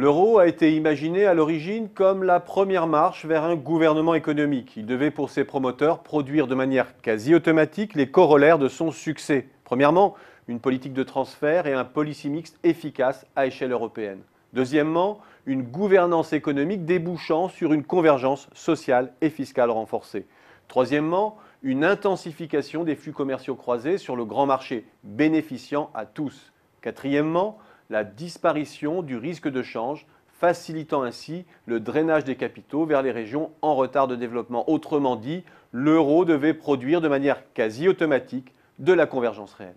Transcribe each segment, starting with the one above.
L'euro a été imaginé à l'origine comme la première marche vers un gouvernement économique. Il devait pour ses promoteurs produire de manière quasi automatique les corollaires de son succès. Premièrement, une politique de transfert et un policy mixte efficace à échelle européenne. Deuxièmement, une gouvernance économique débouchant sur une convergence sociale et fiscale renforcée. Troisièmement, une intensification des flux commerciaux croisés sur le grand marché, bénéficiant à tous. Quatrièmement, la disparition du risque de change, facilitant ainsi le drainage des capitaux vers les régions en retard de développement. Autrement dit, l'euro devait produire de manière quasi automatique de la convergence réelle.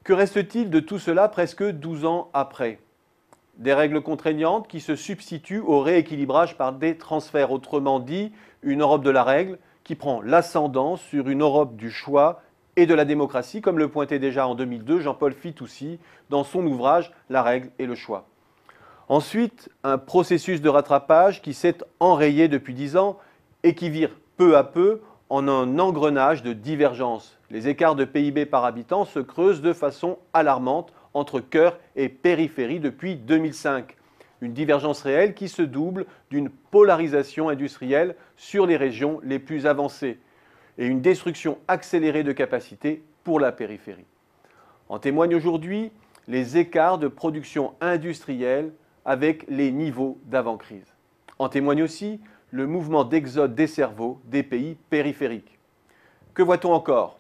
Que reste-t-il de tout cela presque 12 ans après ? Des règles contraignantes qui se substituent au rééquilibrage par des transferts. Autrement dit, une Europe de la règle qui prend l'ascendant sur une Europe du choix et de la démocratie, comme le pointait déjà en 2002 Jean-Paul Fitoussi dans son ouvrage « La règle et le choix ». Ensuite, un processus de rattrapage qui s'est enrayé depuis 10 ans et qui vire peu à peu en un engrenage de divergence. Les écarts de PIB par habitant se creusent de façon alarmante entre cœur et périphérie depuis 2005. Une divergence réelle qui se double d'une polarisation industrielle sur les régions les plus avancées et une destruction accélérée de capacités pour la périphérie. En témoignent aujourd'hui les écarts de production industrielle avec les niveaux d'avant-crise. En témoigne aussi le mouvement d'exode des cerveaux des pays périphériques. Que voit-on encore ?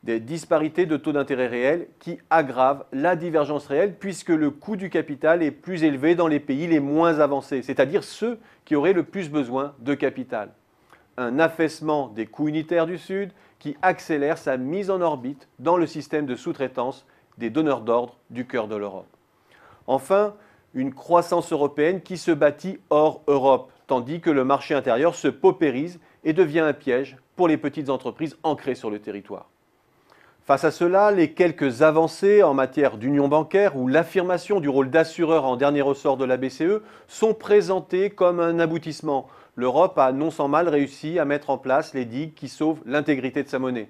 Des disparités de taux d'intérêt réels qui aggravent la divergence réelle puisque le coût du capital est plus élevé dans les pays les moins avancés, c'est-à-dire ceux qui auraient le plus besoin de capital. Un affaissement des coûts unitaires du Sud qui accélère sa mise en orbite dans le système de sous-traitance des donneurs d'ordre du cœur de l'Europe. Enfin, une croissance européenne qui se bâtit hors Europe, tandis que le marché intérieur se paupérise et devient un piège pour les petites entreprises ancrées sur le territoire. Face à cela, les quelques avancées en matière d'union bancaire ou l'affirmation du rôle d'assureur en dernier ressort de la BCE sont présentées comme un aboutissement. L'Europe a non sans mal réussi à mettre en place les digues qui sauvent l'intégrité de sa monnaie.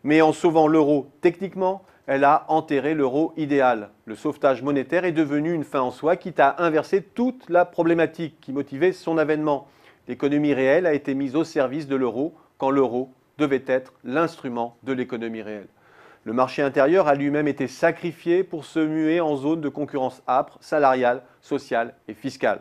Mais en sauvant l'euro techniquement, elle a enterré l'euro idéal. Le sauvetage monétaire est devenu une fin en soi, quitte à inverser toute la problématique qui motivait son avènement. L'économie réelle a été mise au service de l'euro quand l'euro devait être l'instrument de l'économie réelle. Le marché intérieur a lui-même été sacrifié pour se muer en zone de concurrence âpre, salariale, sociale et fiscale.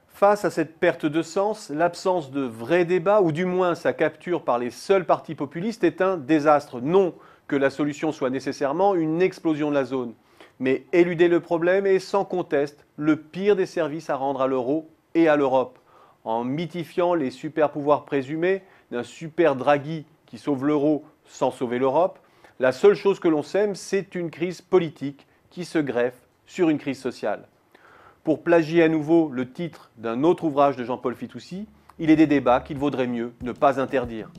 Face à cette perte de sens, l'absence de vrai débat, ou du moins sa capture par les seuls partis populistes, est un désastre. Non que la solution soit nécessairement une explosion de la zone, mais éluder le problème est sans conteste le pire des services à rendre à l'euro et à l'Europe. En mythifiant les super-pouvoirs présumés d'un super Draghi qui sauve l'euro sans sauver l'Europe, la seule chose que l'on sème, c'est une crise politique qui se greffe sur une crise sociale. Pour plagier à nouveau le titre d'un autre ouvrage de Jean-Paul Fitoussi, il est des débats qu'il vaudrait mieux ne pas interdire.